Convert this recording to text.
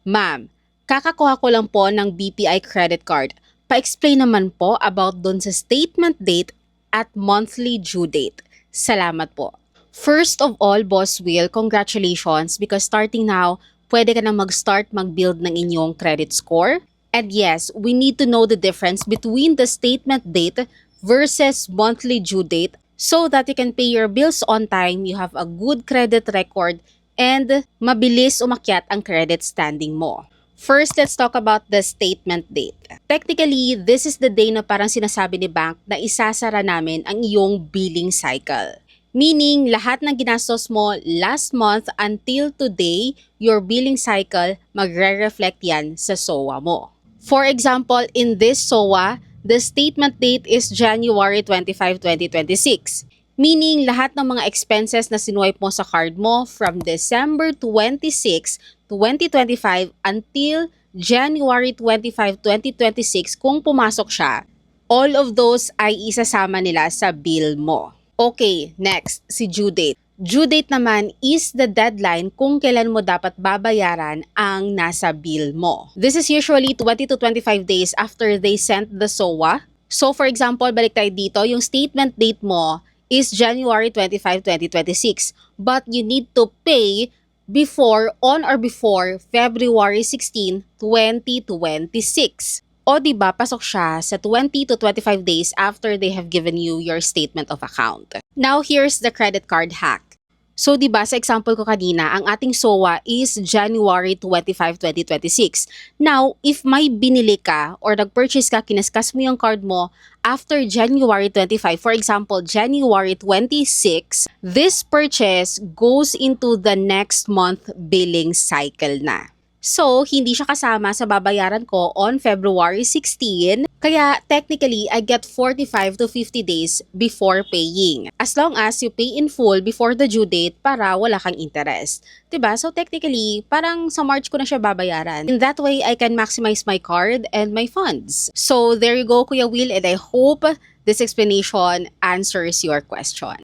Ma'am, kakakuha ko lang po ng BPI credit card. Pa-explain naman po about dun sa statement date at monthly due date. Salamat po. First of all, Boss Will, congratulations because starting now, pwede ka na mag-start mag-build ng inyong credit score. And yes, we need to know the difference between the statement date versus monthly due date so that you can pay your bills on time, you have a good credit record, and mabilis umakyat ang credit standing mo. First, let's talk about the statement date. Technically, this is the day na parang sinasabi ni bank na isasara namin ang iyong billing cycle. Meaning, lahat ng ginastos mo last month until today, your billing cycle, magre-reflect yan sa SOA mo. For example, in this SOA, the statement date is January 25, 2026. Meaning, lahat ng mga expenses na sinuwipe mo sa card mo from December 26, 2025 until January 25, 2026 kung pumasok siya, all of those ay isasama nila sa bill mo. Okay, next, si due date. Due date naman is the deadline kung kailan mo dapat babayaran ang nasa bill mo. This is usually 20 to 25 days after they sent the SOA. So for example, balik tayo dito, yung statement date mo is January 25, 2026. But you need to pay on or before February 16, 2026. O diba, pasok siya sa 20 to 25 days after they have given you your statement of account. Now, here's the credit card hack. So, diba, sa example ko kanina, ang ating SOA is January 25, 2026. Now, if may binili ka or nag-purchase ka, kinaskas mo yung card mo after January 25, for example, January 26, this purchase goes into the next month billing cycle na. So, hindi siya kasama sa babayaran ko on February 16. Kaya, technically, I get 45 to 50 days before paying. As long as you pay in full before the due date para wala kang interest. Diba? So, technically, parang sa March ko na siya babayaran. In that way, I can maximize my card and my funds. So, there you go, Kuya Will, and I hope this explanation answers your question.